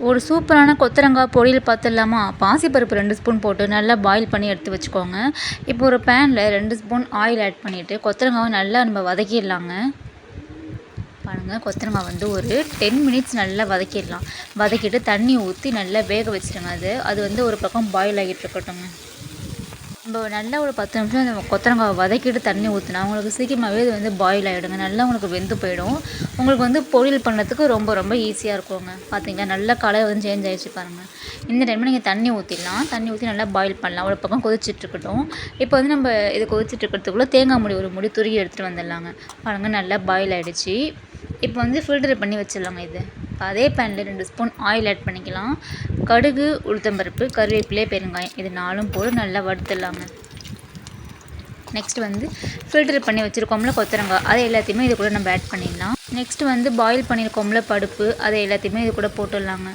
ஒரு சூப்பரான கொத்தரங்காய் பொரியல் பார்த்துடலாமா? பாசிப்பருப்பு 2 ஸ்பூன் போட்டு நல்லா பாயில் பண்ணி எடுத்து வச்சுக்கோங்க. இப்போ ஒரு பேனில் 2 ஸ்பூன் ஆயில் ஆட் பண்ணிவிட்டு கொத்தரங்காவை நல்லா நம்ம வதக்கிடலாங்க. பாருங்கள், கொத்தரங்காய் வந்து ஒரு 10 மினிட்ஸ் நல்லா வதக்கிடலாம். வதக்கிட்டு தண்ணி ஊற்றி நல்லா வேக வச்சுருங்க. அது வந்து ஒரு பக்கம் பாயில் ஆகிட்டு இருக்கட்டுங்க. நம்ம நல்லா ஒரு 10 நிமிஷம் அந்த கொத்தரங்காவை வதக்கிட்டு தண்ணி ஊற்றினா உங்களுக்கு சீக்கிரமாகவே இது வந்து பாயில் ஆகிடுங்க. நல்லா உங்களுக்கு வெந்து போயிடும். உங்களுக்கு வந்து பொரியல் பண்ணுறதுக்கு ரொம்ப ரொம்ப ஈஸியாக இருக்குங்க. பார்த்தீங்களா, நல்லா கலர் வந்து சேஞ்ச் ஆகிடுச்சு பாருங்கள். இந்த டைமில் நீங்கள் தண்ணி ஊற்றிடலாம். தண்ணி ஊற்றி நல்லா பாயில் பண்ணலாம். ஒரு பக்கம் கொதிச்சிட்ருக்கட்டும். இப்போ வந்து நம்ம இது கொதிச்சிட்ருக்கிறதுக்குள்ளே தேங்காய் மூடி ஒரு மூடி துருகி எடுத்துகிட்டு வந்துடலாங்க. பாருங்கள், நல்லா பாயில் ஆகிடுச்சு. இப்போ வந்து ஃபில்டர் பண்ணி வச்சிடலாங்க. இப்போ அதே பேனில் 2 ஸ்பூன் ஆயில் ஆட் பண்ணிக்கலாம். கடுகு, உளுத்தம்பருப்பு, கருவேப்பிலை, பெருங்காயம் இது 4ம் போட்டு நல்லா வறுத்துடலாங்க. நெக்ஸ்ட் வந்து ஃபில்டர் பண்ணி வச்சுருக்கோம்ல கொத்தரங்காய், அதை எல்லாத்தையுமே இது கூட நம்ம ஆட் பண்ணிடலாம். நெக்ஸ்ட் வந்து பாயில் பண்ணியிருக்கோம்ல பருப்பு, அதை எல்லாத்தையுமே இது கூட போட்டுடலாங்க.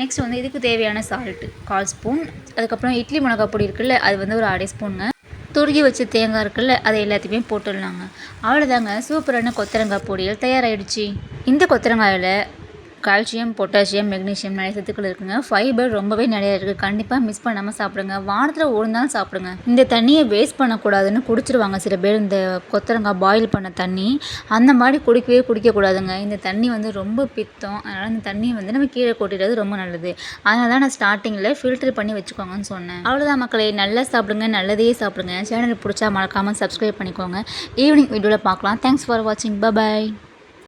நெக்ஸ்ட் வந்து இதுக்கு தேவையான சால்ட்டு 1/4 ஸ்பூன். அதுக்கப்புறம் இட்லி மிளகாய் பொடி இருக்குல்ல, அது வந்து ஒரு 1/2 ஸ்பூனுங்க. துருகி வச்ச தேங்காய் இருக்குல்ல, அதை எல்லாத்தையுமே போட்டுடலாங்க. அவ்வளோதாங்க, சூப்பரான கொத்தரங்காய் பொரியல் தயாராகிடுச்சு. இந்த கொத்தரங்காயில் கால்சியம், பொட்டாசியம், மெக்னீஷியம் நிறைய சத்துக்கள் இருக்குங்க. ஃபைபர் ரொம்பவே நிறைய இருக்குது. கண்டிப்பாக மிஸ் பண்ணாமல் சாப்பிடுங்க. வாரத்தில் ஒரு நாள் சாப்பிடுங்க. இந்த தண்ணியை வேஸ்ட் பண்ணக்கூடாதுன்னு குடிச்சிருவாங்க சில பேர். இந்த கொத்தரங்காய் பாயில் பண்ண தண்ணி அந்த மாதிரி குடிக்கக்கூடாதுங்க. இந்த தண்ணி வந்து ரொம்ப பித்தம். அதனால் இந்த தண்ணியை வந்து நம்ம கீழே கொட்டிடுறது ரொம்ப நல்லது. அதனால தான் நான் ஸ்டார்டிங்கில் ஃபில்டர் பண்ணி வச்சுக்கோங்கன்னு சொன்னேன். அவ்வளோதான் மக்களே, நல்லா சாப்பிடுங்க, நல்லதையே சாப்பிடுங்க. சேனல் பிடிச்சா மறக்காமல் சப்ஸ்கிரைப் பண்ணிக்கோங்க. ஈவினிங் வீடியோவில் பார்க்கலாம். தேங்க்ஸ் ஃபார் வாட்சிங். பை.